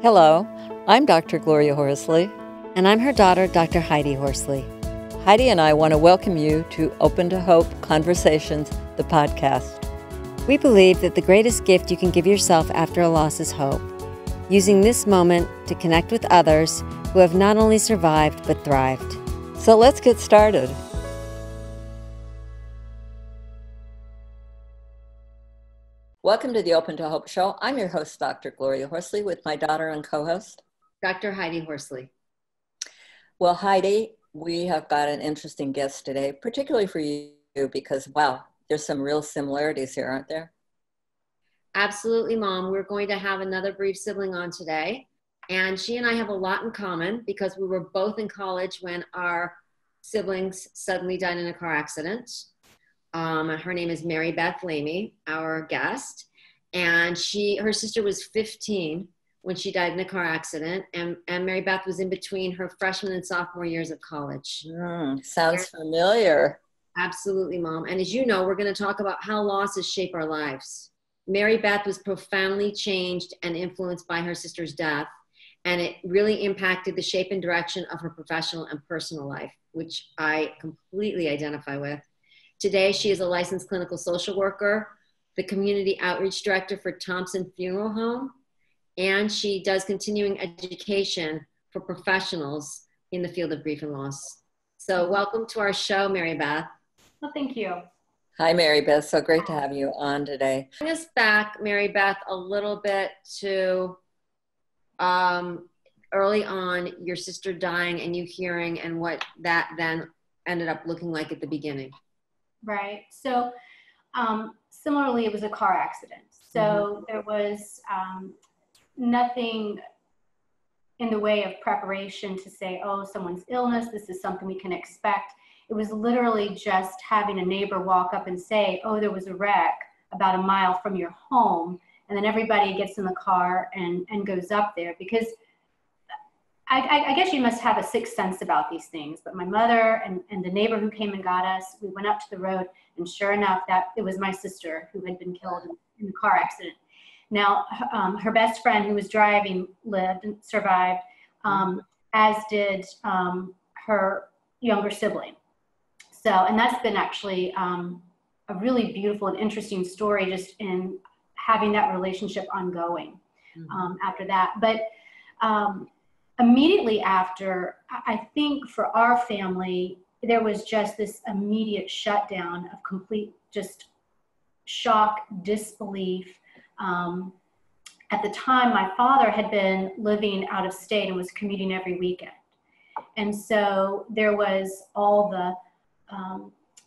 Hello, I'm Dr. Gloria Horsley. And I'm her daughter, Dr. Heidi Horsley. Heidi and I want to welcome you to Open to Hope Conversations, the podcast. We believe that the greatest gift you can give yourself after a loss is hope, using this moment to connect with others who have not only survived but thrived. So let's get started. Welcome to the Open to Hope Show. I'm your host, Dr. Gloria Horsley, with my daughter and co-host, Dr. Heidi Horsley. Well, Heidi, we have got an interesting guest today, particularly for you because, wow, there's some real similarities here, aren't there? Absolutely, Mom. We're going to have another bereaved sibling on today. And she and I have a lot in common because we were both in college when our siblings suddenly died in a car accident. Her name is Beth Lamey, our guest. And her sister was 15 when she died in a car accident. And Mary Beth was in between her freshman and sophomore years of college. Sounds familiar. Absolutely, Mom. And as you know, we're going to talk about how losses shape our lives. Mary Beth was profoundly changed and influenced by her sister's death. And it really impacted the shape and direction of her professional and personal life, which I completely identify with. Today, she is a licensed clinical social worker, the community outreach director for Thompson Funeral Home, and she does continuing education for professionals in the field of grief and loss. So welcome to our show, Mary Beth. Well, thank you. Hi, Mary Beth. So great to have you on today. Bring us back, Mary Beth, a little bit to early on, your sister dying and you hearing and what that then ended up looking like at the beginning. Right. So similarly, it was a car accident. So there was nothing in the way of preparation to say, oh, someone's illness, this is something we can expect. It was literally just having a neighbor walk up and say, oh, there was a wreck about a mile from your home. And then everybody gets in the car and goes up there because I guess you must have a sixth sense about these things. But my mother and the neighbor who came and got us, we went up to the road, and sure enough, that it was my sister who had been killed in the car accident. Now, her best friend who was driving lived and survived, as did her younger sibling. So, and that's been actually a really beautiful and interesting story just in having that relationship ongoing after that. But immediately after, I think for our family, there was just this immediate shutdown of complete just shock, disbelief. At the time, my father had been living out of state and was commuting every weekend. And so there was all the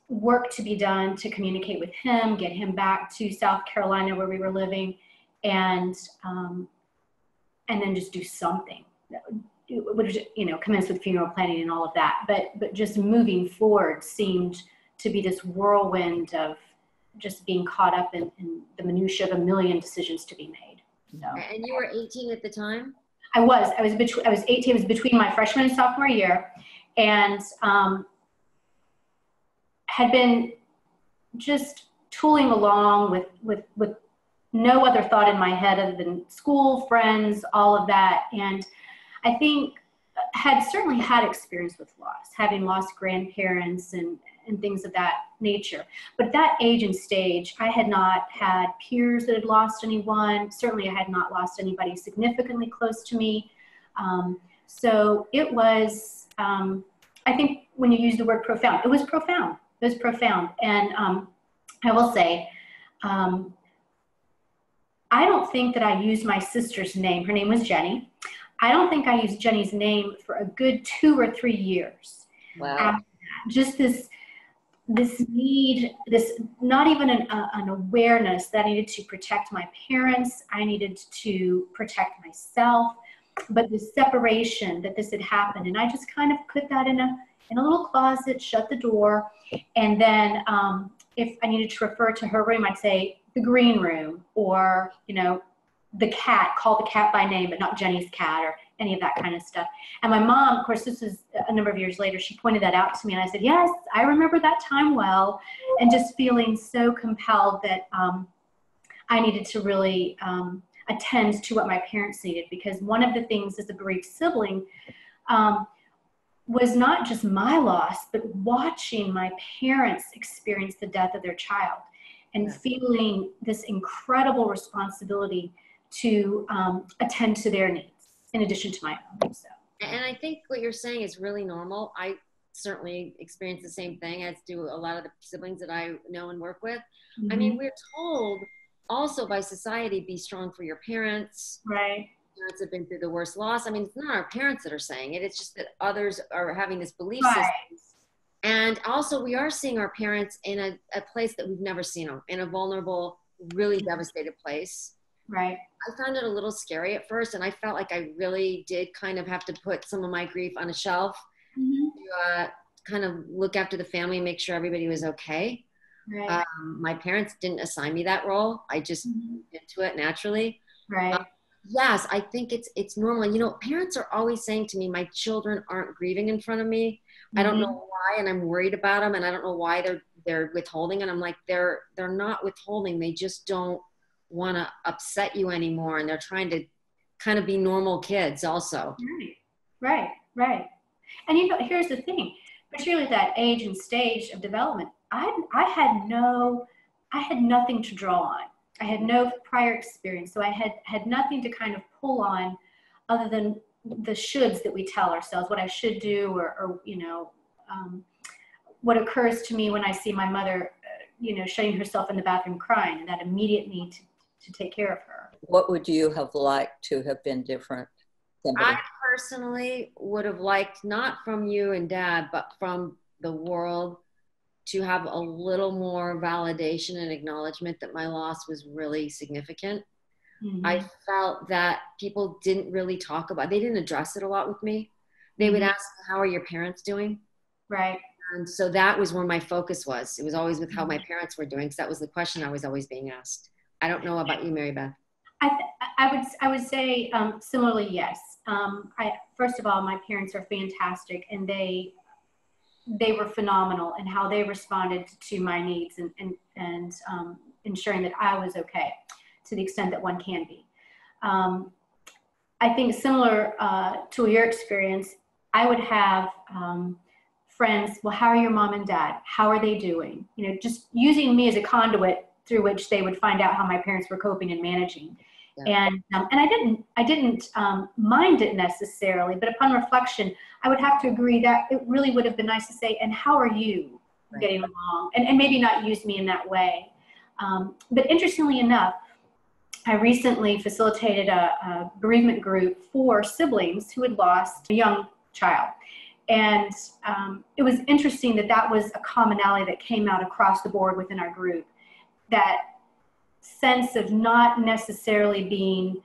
work to be done to communicate with him, get him back to South Carolina where we were living, and then just do something. Which, commence with funeral planning and all of that. But just moving forward seemed to be this whirlwind of just being caught up in the minutia of a million decisions to be made. So. And you were 18 at the time? I was 18. It was between my freshman and sophomore year, and had been just tooling along with no other thought in my head other than school, friends, all of that. And I think had certainly had experience with loss, having lost grandparents and things of that nature. But at that age and stage, I had not had peers that had lost anyone. Certainly I had not lost anybody significantly close to me. So it was, I think when you use the word profound, it was profound. It was profound. And I will say, I don't think that I used my sister's name. Her name was Jenny. I don't think I used Jenny's name for a good 2 or 3 years. Wow. Just this need, this not even an awareness that I needed to protect my parents. I needed to protect myself, but the separation that this had happened. And I just kind of put that in a little closet, shut the door. And then if I needed to refer to her room, I'd say the green room, or, the cat, call the cat by name, but not Jenny's cat or any of that kind of stuff. And my mom, of course, this was a number of years later, she pointed that out to me, and I said, yes, I remember that time well, and just feeling so compelled that I needed to really attend to what my parents needed, because one of the things as a bereaved sibling was not just my loss, but watching my parents experience the death of their child and feeling this incredible responsibility to attend to their needs in addition to my own. So. And I think what you're saying is really normal. I certainly experience the same thing, as do a lot of the siblings that I know and work with. Mm-hmm. I mean, we're told also by society, be strong for your parents. Right. Parents have been through the worst loss. I mean, it's not our parents that are saying it. It's just that others are having this belief system. And also we are seeing our parents in a place that we've never seen them, in a vulnerable, really devastated place. Right. I found it a little scary at first, and I felt like I really did kind of have to put some of my grief on a shelf, to kind of look after the family and make sure everybody was okay. Right. My parents didn't assign me that role. I just moved into it naturally. Right. Yes, I think it's normal. You know, parents are always saying to me, my children aren't grieving in front of me. I don't know why, and I'm worried about them, and I don't know why they're withholding. And I'm like, they're not withholding. They just don't want to upset you anymore, and they're trying to kind of be normal kids also. Right. And you know, here's the thing, particularly at that age and stage of development, I had nothing to draw on. I had no prior experience, so I had nothing to kind of pull on other than the shoulds that we tell ourselves, what I should do, or you know, what occurs to me when I see my mother, you know, shutting herself in the bathroom crying, and that immediate need to take care of her. What would you have liked to have been different? I personally would have liked, not from you and Dad, but from the world, to have a little more validation and acknowledgement that my loss was really significant. I felt that people didn't really talk about, they didn't address it a lot with me. They would ask, how are your parents doing? Right. And so that was where my focus was. It was always with how my parents were doing, because that was the question I was always being asked. I don't know about you, Mary Beth. I would say similarly, yes. First of all, my parents are fantastic, and they were phenomenal in how they responded to my needs and ensuring that I was okay, to the extent that one can be. I think similar to your experience, I would have friends, well, how are your mom and dad? How are they doing? You know, just using me as a conduit through which they would find out how my parents were coping and managing. Yeah. And I didn't mind it necessarily, but upon reflection, I would have to agree that it really would have been nice to say, and how are you getting along? And maybe not use me in that way. But interestingly enough, I recently facilitated a bereavement group for siblings who had lost a young child. And it was interesting that was a commonality that came out across the board within our group, that sense of not necessarily being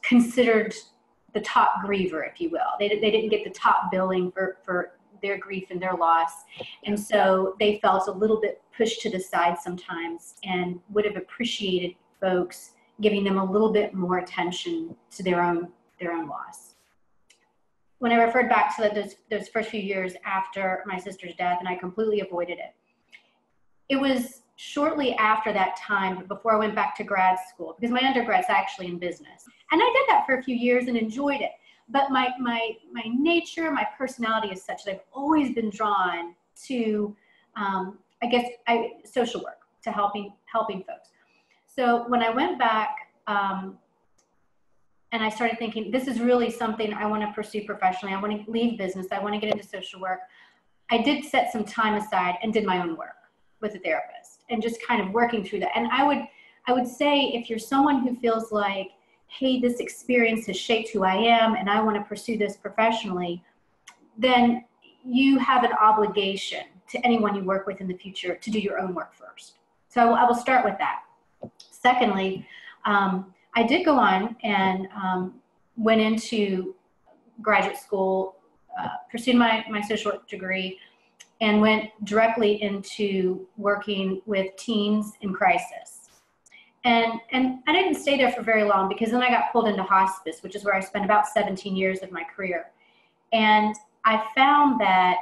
considered the top griever, if you will. They didn't get the top billing for their grief and their loss. And so they felt a little bit pushed to the side sometimes, and would have appreciated folks giving them a little bit more attention to their own loss. When I referred back to those first few years after my sister's death, and I completely avoided it, it was shortly after that time, before I went back to grad school, because my undergrad's actually in business. And I did that for a few years and enjoyed it. But my nature, my personality is such that I've always been drawn to, social work, to helping folks. So when I went back and I started thinking, this is really something I want to pursue professionally. I want to leave business. I want to get into social work. I did set some time aside and did my own work with a therapist, and just kind of working through that. And I would say, if you're someone who feels like, hey, this experience has shaped who I am and I want to pursue this professionally, then you have an obligation to anyone you work with in the future to do your own work first. So I will start with that. Secondly, I did go on and went into graduate school, pursued my social work degree, and went directly into working with teens in crisis. And I didn't stay there for very long, because then I got pulled into hospice, which is where I spent about 17 years of my career. And I found that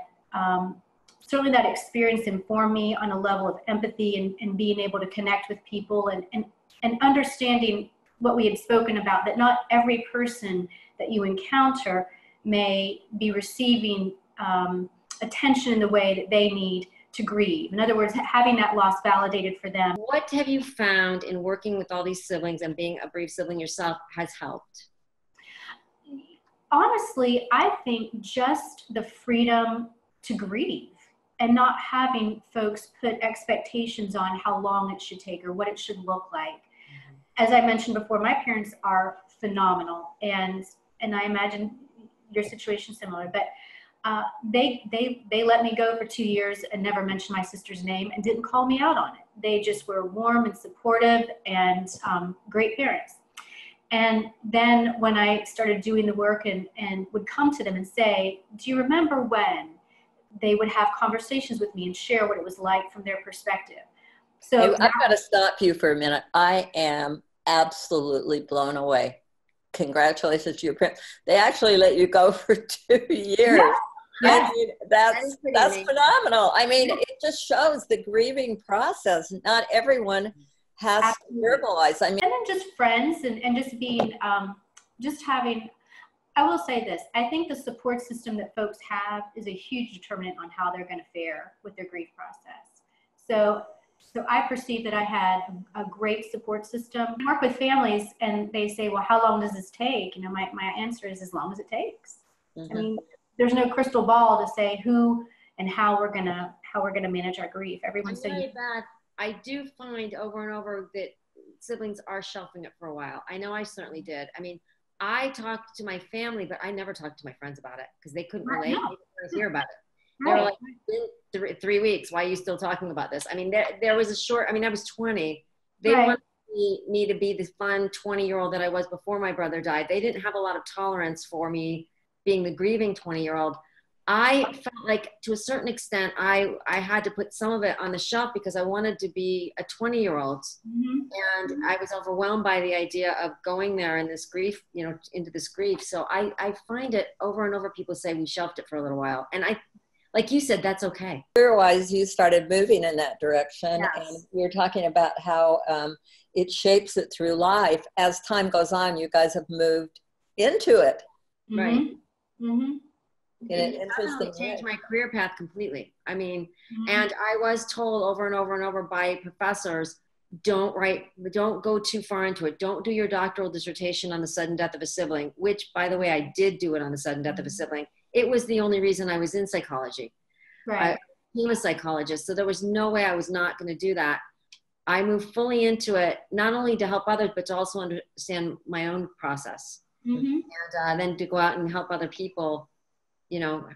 certainly that experience informed me on a level of empathy and being able to connect with people and understanding what we had spoken about, that not every person that you encounter may be receiving attention in the way that they need to grieve. In other words, having that loss validated for them. What have you found in working with all these siblings and being a bereaved sibling yourself has helped? Honestly, I think just the freedom to grieve and not having folks put expectations on how long it should take or what it should look like. As I mentioned before, my parents are phenomenal, and I imagine your situation is similar, but they let me go for 2 years and never mentioned my sister's name and didn't call me out on it. They just were warm and supportive and great parents. And then when I started doing the work and would come to them and say, do you remember when? They would have conversations with me and share what it was like from their perspective. So hey, I've got to stop you for a minute. I am absolutely blown away. Congratulations to your parents. They actually let you go for 2 years. Yeah. I mean, that's amazing. phenomenal. I mean, it just shows the grieving process. Not everyone has Absolutely. to verbalize. I mean, and then just friends and just being, just having, I will say this, I think the support system that folks have is a huge determinant on how they're going to fare with their grief process. So I perceive that I had a great support system. I work with families and they say, well, how long does this take? You know, my answer is as long as it takes. mm-hmm. I mean, there's no crystal ball to say who and how we're gonna manage our grief. Everyone's saying Beth, I do find over and over that siblings are shelving it for a while. I know I certainly did. I mean, I talked to my family, but I never talked to my friends about it because they couldn't relate. They didn't want to hear about it. They were like, it's been 3 weeks. Why are you still talking about this? I mean, there was a short, I mean, I was 20. They wanted me to be the fun 20-year-old that I was before my brother died. They didn't have a lot of tolerance for me being the grieving 20-year-old. I felt like to a certain extent, I had to put some of it on the shelf because I wanted to be a 20-year-old. Mm-hmm. And I was overwhelmed by the idea of going there in this grief, you know, into this grief. So I find it over and over, people say we shelved it for a little while. And like you said, that's okay. Career-wise, you started moving in that direction. Yes. And we were talking about how it shapes it through life. As time goes on, you guys have moved into it. Mm-hmm. Right. Mm-hmm. In an interesting changed way. my career path completely. I mean, Mm-hmm. and I was told over and over and over by professors, don't go too far into it. Don't do your doctoral dissertation on the sudden death of a sibling, which, by the way, I did do it on the sudden death of a sibling. It was the only reason I was in psychology. Right. I became a psychologist, so there was no way I was not going to do that. I moved fully into it, not only to help others, but to also understand my own process. Mm-hmm. And then to go out and help other people, you know,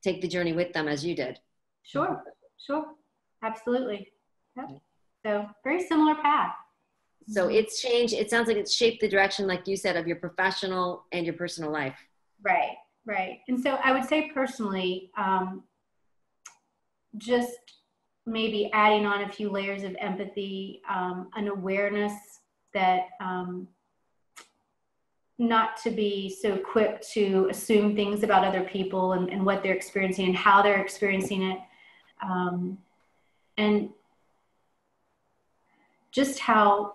take the journey with them as you did. Sure. Absolutely. Yep. So very similar path. So it's changed. It sounds like it's shaped the direction, like you said, of your professional and your personal life. Right. And so I would say personally, just maybe adding on a few layers of empathy, an awareness that not to be so quick to assume things about other people and what they're experiencing and how they're experiencing it. And just how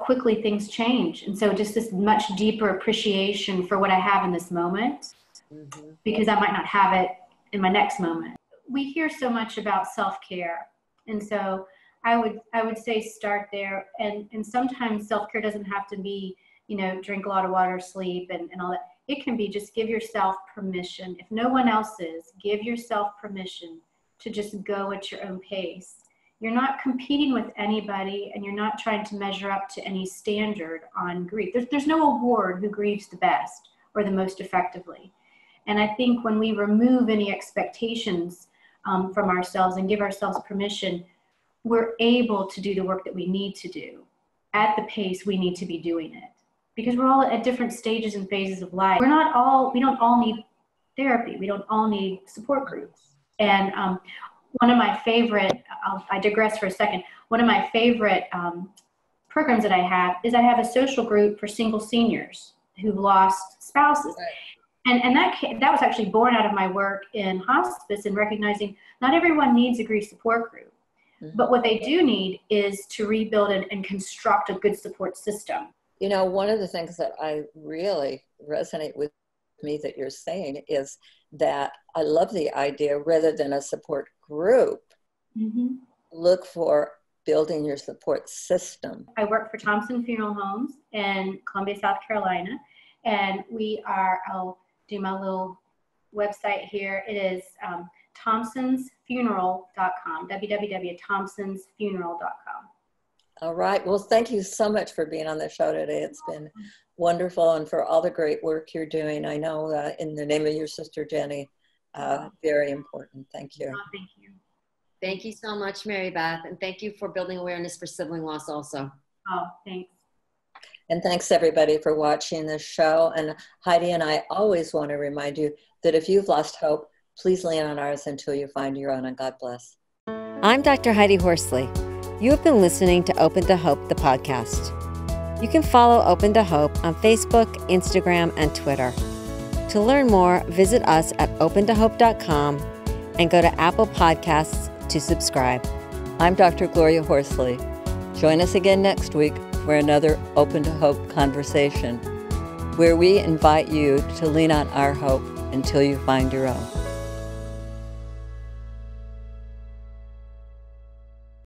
quickly things change. And so just this much deeper appreciation for what I have in this moment, mm-hmm. because I might not have it in my next moment. We hear so much about self-care. And so I would say start there. And sometimes self-care doesn't have to be, you know, drink a lot of water, sleep and all that. It can be just give yourself permission. If no one else is, give yourself permission to just go at your own pace. You're not competing with anybody and you're not trying to measure up to any standard on grief. There's no award who grieves the best or the most effectively. And I think when we remove any expectations from ourselves and give ourselves permission, we're able to do the work that we need to do at the pace we need to be doing it. Because we're all at different stages and phases of life. We don't all need therapy. We don't all need support groups. And one of my favorite, I digress for a second. One of my favorite programs that I have is I have a social group for single seniors who've lost spouses. Right. And that was actually born out of my work in hospice and recognizing not everyone needs a grief support group. Mm-hmm. But what they do need is to rebuild and construct a good support system. You know, one of the things that I really resonate with me that you're saying is that I love the idea, rather than a support group, look for building your support system. I work for Thompson Funeral Homes in Columbia, South Carolina, and we are, I'll do my little website here. It is thompsonsfuneral.com, www.thompsonsfuneral.com. All right. Well, thank you so much for being on the show today. It's been wonderful, and for all the great work you're doing. I know in the name of your sister, Jenny, very important. Thank you. Oh, thank you. Thank you so much, Mary Beth. And thank you for building awareness for sibling loss also. Oh, thanks. And thanks everybody for watching this show. And Heidi and I always want to remind you that if you've lost hope, please lean on ours until you find your own, and God bless. I'm Dr. Heidi Horsley. You have been listening to Open to Hope, the podcast. You can follow Open to Hope on Facebook, Instagram, and Twitter. To learn more, visit us at opentohope.com and go to Apple Podcasts to subscribe. I'm Dr. Gloria Horsley. Join us again next week for another Open to Hope conversation, where we invite you to lean on our hope until you find your own.